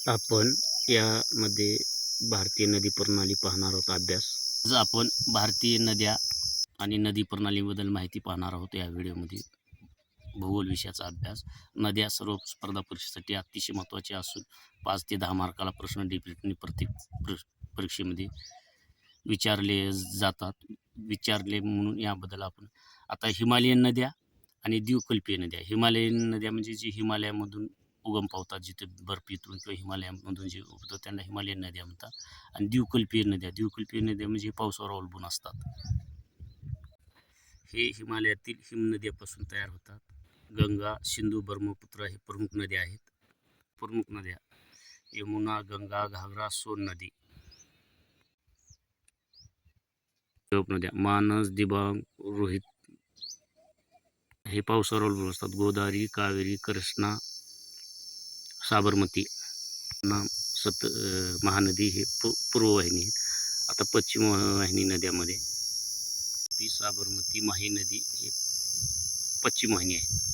आपण यामध्ये भारतीय नदी प्रणाली पाहणार आहोत अभ्यास. आज आपण भारतीय नद्या आणि नदी प्रणालीबद्दल माहिती पाहणार आहोत. या व्हिडिओमध्ये भूगोल विषयाचा अभ्यास. नद्या सर्व स्पर्धा परीक्षेसाठी अतिशय महत्त्वाच्या असून 5 ते 10 मार्काला प्रश्न डिफिकल्टी प्रत्येक परीक्षेमध्ये विचारले जातात. विचारले म्हणून याबद्दल आपण आता हिमालयन नद्या आणि द्वीपकल्पीय नद्या. हिमालयन नद्या म्हणजे जी हिमालयामधून उगम पावतात, जिथे बर्फ येतो किंवा हिमालयामधून जे उगवतं त्यांना हिमालयन नद्या म्हणतात. आणि द्वीपकल्पीय नद्या म्हणजे पावसावर अवलंबून असतात. हे हिमालयातील हिमनद्यापासून तयार होतात. गंगा, सिंधू, ब्रह्मपुत्रा हे प्रमुख नद्या आहेत. प्रमुख नद्या यमुना, गंगा, घागरा, सोन नदी. नद्या मानस, दिबांग, रोहित हे पावसावर अवलंबून असतात. गोदावरी, कावेरी, कृष्णा, साबरमती, महानदी हे पूर्ववाहिनी आहेत. आता पश्चिम वाहिनी नद्यामध्ये साबरमती, माही नदी हे पश्चिम वाहिनी आहेत.